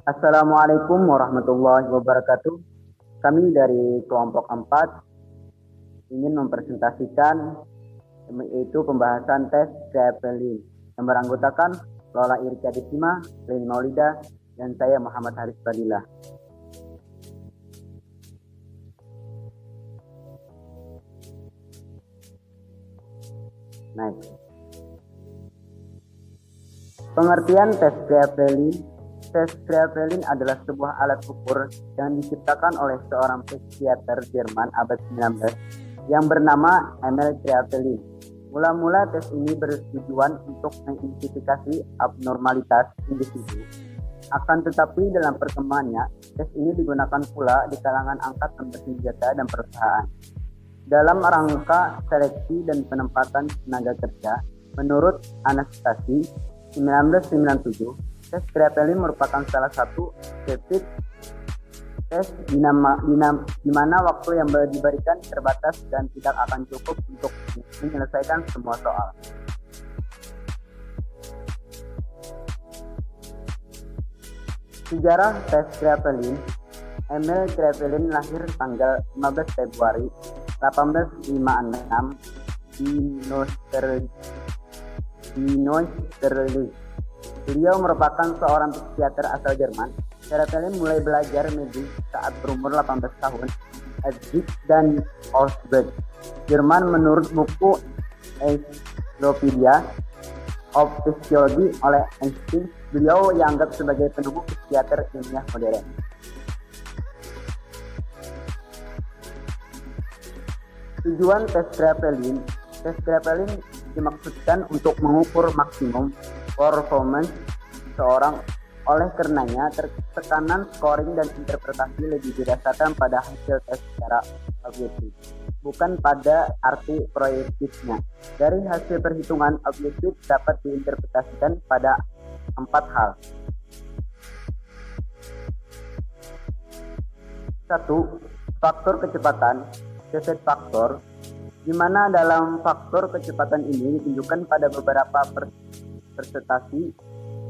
Assalamualaikum warahmatullahi wabarakatuh. Kami dari kelompok 4 ingin mempresentasikan yaitu pembahasan tes Kraepelin yang beranggotakan Lola Irka Desima, Leni Maulida, dan saya Muhammad Haris Fadilah. Nice. Pengertian tes Kraepelin. Tes Kraepelin adalah sebuah alat ukur yang diciptakan oleh seorang psikiater Jerman abad 19 yang bernama Emil Kraepelin. Mula-mula tes ini bertujuan untuk mengidentifikasi abnormalitas individu. Akan tetapi dalam perkembangannya, tes ini digunakan pula di kalangan angkatan bersenjata dan perusahaan. Dalam rangka seleksi dan penempatan tenaga kerja, menurut Anastasi 1997, tes Kraepelin merupakan salah satu rapid tes di mana waktu yang diberikan terbatas dan tidak akan cukup untuk menyelesaikan semua soal. Sejarah tes Kraepelin. Emil Kraepelin lahir tanggal 15 Februari 1856 di Neusterlitz. Beliau merupakan seorang psikiater asal Jerman. Kraepelin mulai belajar medis saat berumur 18 tahun Leipzig dan Augsburg, Jerman. Menurut buku Encyclopedia of Physiology oleh Einstein, beliau dianggap sebagai penemu psikiater ilmiah modern. Tujuan tes Kraepelin. Tes Kraepelin dimaksudkan untuk mengukur maksimum performance seorang. Oleh karenanya, tekanan scoring dan interpretasi lebih didasarkan pada hasil tes secara objektif, bukan pada arti proyektifnya. Dari hasil perhitungan objektif dapat diinterpretasikan pada 4 hal. 1. Faktor kecepatan, speed factor, di mana dalam faktor kecepatan ini ditunjukkan pada beberapa prestasi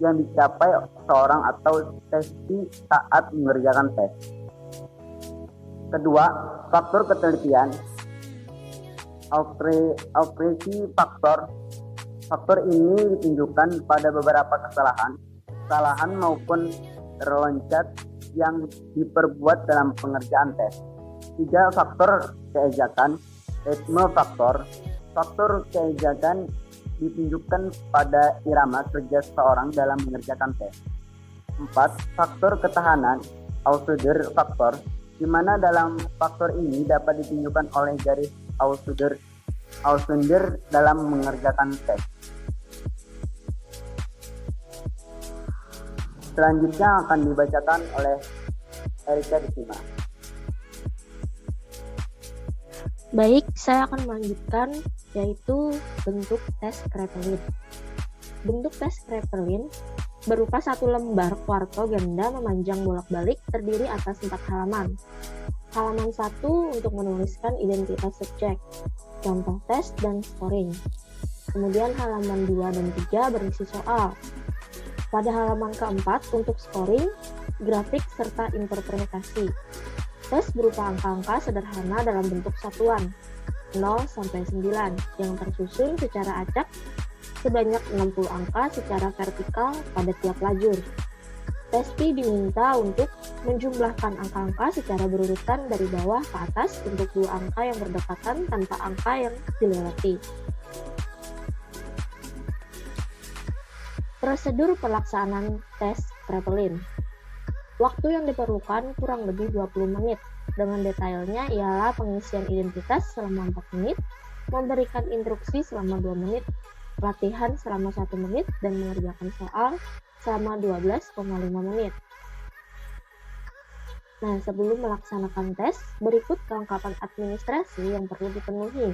yang dicapai seorang atau testi saat mengerjakan tes. Kedua, faktor ketelitian, accuracy factor. Faktor ini ditunjukkan pada beberapa kesalahan maupun terloncat yang diperbuat dalam pengerjaan tes. 3. Faktor keejakan, ritme factor. Faktor keejakan ditunjukkan pada irama kerja seseorang dalam mengerjakan tes. 4. Faktor ketahanan, Ausdauer factor, di mana dalam faktor ini dapat ditunjukkan oleh garis Ausdauer dalam mengerjakan tes. Selanjutnya akan dibacakan oleh Erika Desima. Baik, saya akan melanjutkan yaitu bentuk tes Kraepelin. Bentuk tes Kraepelin berupa satu lembar kuarto ganda memanjang bolak-balik terdiri atas 4 halaman. Halaman 1 untuk menuliskan identitas subjek, contoh tes dan scoring. Kemudian halaman 2 dan 3 berisi soal. Pada halaman keempat untuk scoring, grafik serta interpretasi. Tes berupa angka-angka sederhana dalam bentuk satuan 0 sampai 9 yang tersusun secara acak sebanyak 60 angka secara vertikal pada tiap lajur. Testi diminta untuk menjumlahkan angka-angka secara berurutan dari bawah ke atas untuk 2 angka yang berdekatan tanpa angka yang dilewati. Prosedur pelaksanaan tes Kraepelin. Waktu yang diperlukan kurang lebih 20 menit. Dengan detailnya ialah pengisian identitas selama 4 menit, memberikan instruksi selama 2 menit, latihan selama 1 menit, dan mengerjakan soal selama 12,5 menit. Nah, sebelum melaksanakan tes, berikut kelengkapan administrasi yang perlu dipenuhi.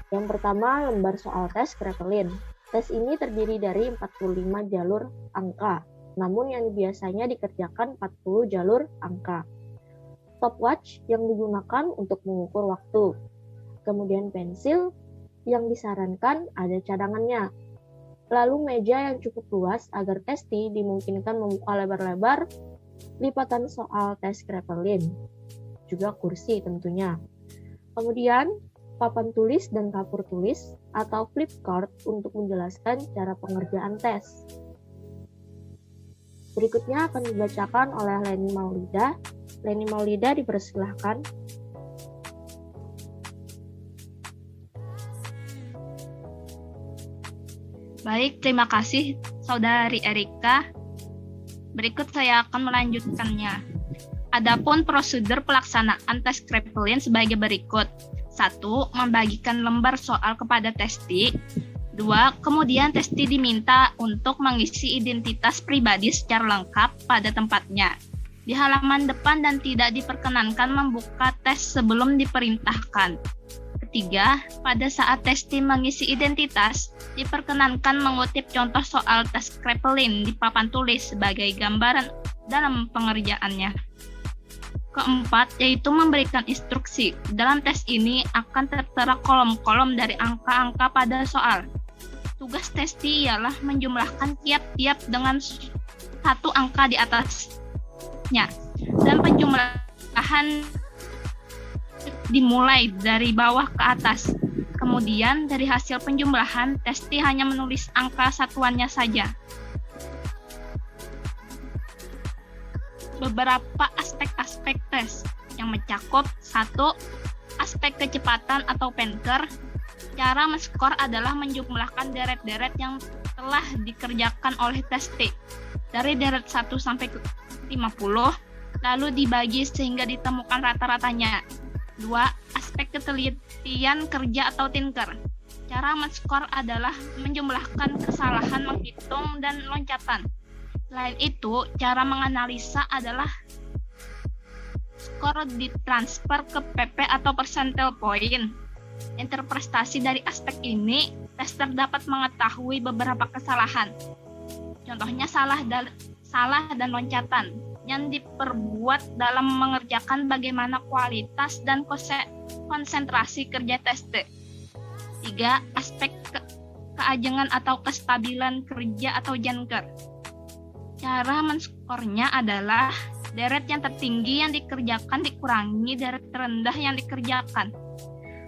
Yang pertama, lembar soal tes Kraepelin. Tes ini terdiri dari 45 jalur angka, namun yang biasanya dikerjakan 40 jalur angka. Stopwatch yang digunakan untuk mengukur waktu. Kemudian pensil yang disarankan ada cadangannya. lalu meja yang cukup luas agar testi dimungkinkan membuka lebar-lebar lipatan soal tes Kraepelin, juga kursi tentunya. Kemudian papan tulis dan kapur tulis atau flipchart untuk menjelaskan cara pengerjaan tes. Berikutnya akan dibacakan oleh Leni Maulida. Leni Maulida dipersilahkan. Baik, terima kasih Saudari Erika. Berikut saya akan melanjutkannya. Adapun prosedur pelaksanaan tes Kraepelin sebagai berikut. 1. Membagikan lembar soal kepada testi. 2. Kemudian testi diminta untuk mengisi identitas pribadi secara lengkap pada tempatnya di halaman depan dan tidak diperkenankan membuka tes sebelum diperintahkan. 3. Pada saat testi mengisi identitas, diperkenankan mengutip contoh soal tes Kraepelin di papan tulis sebagai gambaran dalam pengerjaannya. 4. Yaitu memberikan instruksi. Dalam tes ini akan tertera kolom-kolom dari angka-angka pada soal. Tugas testi ialah menjumlahkan tiap-tiap dengan satu angka di atasnya. Dan penjumlahan dimulai dari bawah ke atas. Kemudian dari hasil penjumlahan, testi hanya menulis angka satuannya saja. Beberapa aspek-aspek tes yang mencakup 1. Aspek kecepatan atau penker. Cara men-skor adalah menjumlahkan deret-deret yang telah dikerjakan oleh testi dari deret 1 sampai 50, lalu dibagi sehingga ditemukan rata-ratanya. 2. Aspek ketelitian kerja atau tinker. Cara men-skor adalah menjumlahkan kesalahan menghitung dan loncatan. Selain itu, cara menganalisa adalah skor ditransfer ke PP atau percentile point. Interpretasi dari aspek ini, tester dapat mengetahui beberapa kesalahan. Contohnya salah dan loncatan yang diperbuat dalam mengerjakan bagaimana kualitas dan konsentrasi kerja tester. 3. Aspek keajengan atau kestabilan kerja atau janker. Cara menskornya adalah deret yang tertinggi yang dikerjakan dikurangi deret terendah yang dikerjakan.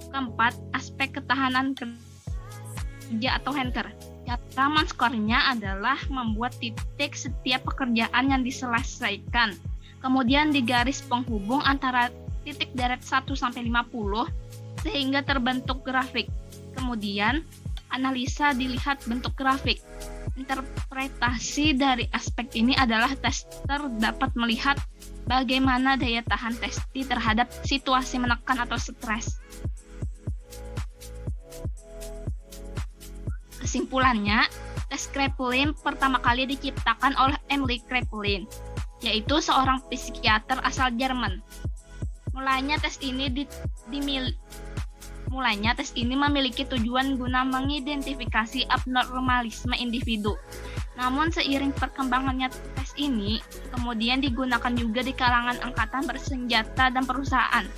4. Aspek ketahanan kerja atau hanker. Cara menskornya adalah membuat titik setiap pekerjaan yang diselesaikan. Kemudian di garis penghubung antara titik deret 1-50 sehingga terbentuk grafik. Kemudian analisa dilihat bentuk grafik. Interpretasi dari aspek ini adalah tester dapat melihat bagaimana daya tahan testi terhadap situasi menekan atau stres. Kesimpulannya, tes Kraepelin pertama kali diciptakan oleh Emily Kraepelin, yaitu seorang psikiater asal Jerman. Mulanya tes ini memiliki tujuan guna mengidentifikasi abnormalisme individu. Namun seiring perkembangannya tes ini, kemudian digunakan juga di kalangan angkatan bersenjata dan perusahaan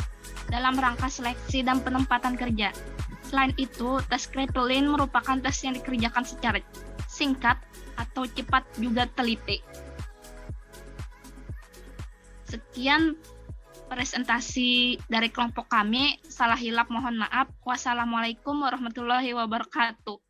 dalam rangka seleksi dan penempatan kerja. Selain itu, tes Kraepelin merupakan tes yang dikerjakan secara singkat atau cepat juga teliti. Sekian presentasi dari kelompok kami. Salah hilap mohon maaf. Wassalamualaikum warahmatullahi wabarakatuh.